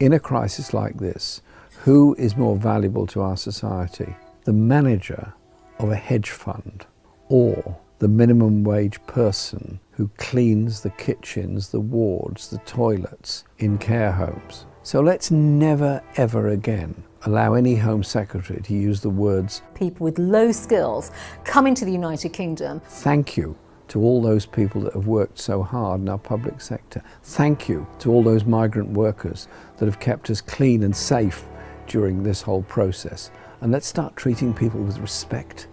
In a crisis like this, who is more valuable to our society? The manager of a hedge fund or the minimum wage person who cleans the kitchens, the wards, the toilets in care homes? So let's never, ever again allow any Home Secretary to use the words people with low skills coming to the United Kingdom. Thank you to all those people that have worked so hard in our public sector. Thank you to all those migrant workers that have kept us clean and safe during this whole process. And let's start treating people with respect.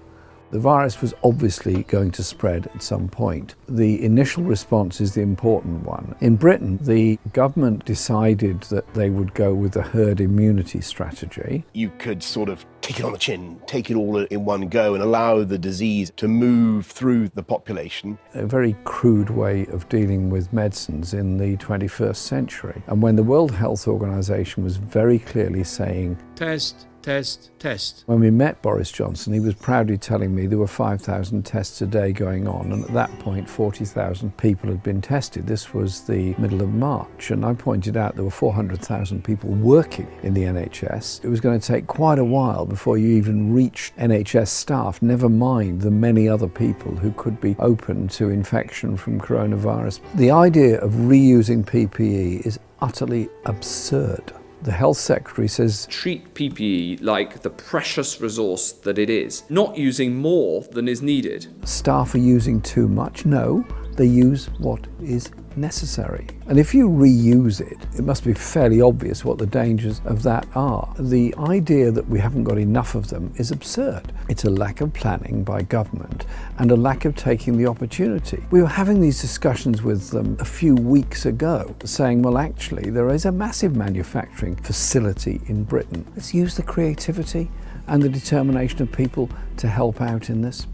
The virus was obviously going to spread at some point. The initial response is the important one. In Britain, the government decided that they would go with a herd immunity strategy. You could sort of take it on the chin, take it all in one go and allow the disease to move through the population. A very crude way of dealing with medicines in the 21st century. And when the World Health Organization was very clearly saying, test, test, test. When we met Boris Johnson, he was proudly telling me there were 5,000 tests a day going on, and at that point 40,000 people had been tested. This was the middle of March, and I pointed out there were 400,000 people working in the NHS. It was going to take quite a while before you even reached NHS staff, never mind the many other people who could be open to infection from coronavirus. The idea of reusing PPE is utterly absurd. The Health Secretary says, treat PPE like the precious resource that it is, not using more than is needed. Staff are using too much. No, they use what is necessary. And if you reuse it, it must be fairly obvious what the dangers of that are. The idea that we haven't got enough of them is absurd. It's a lack of planning by government and a lack of taking the opportunity. We were having these discussions with them a few weeks ago, saying, well, actually, there is a massive manufacturing facility in Britain. Let's use the creativity and the determination of people to help out in this.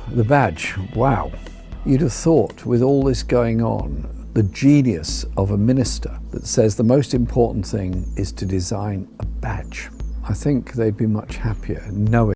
The badge, wow. You'd have thought, with all this going on, the genius of a minister that says the most important thing is to design a badge. I think they'd be much happier knowing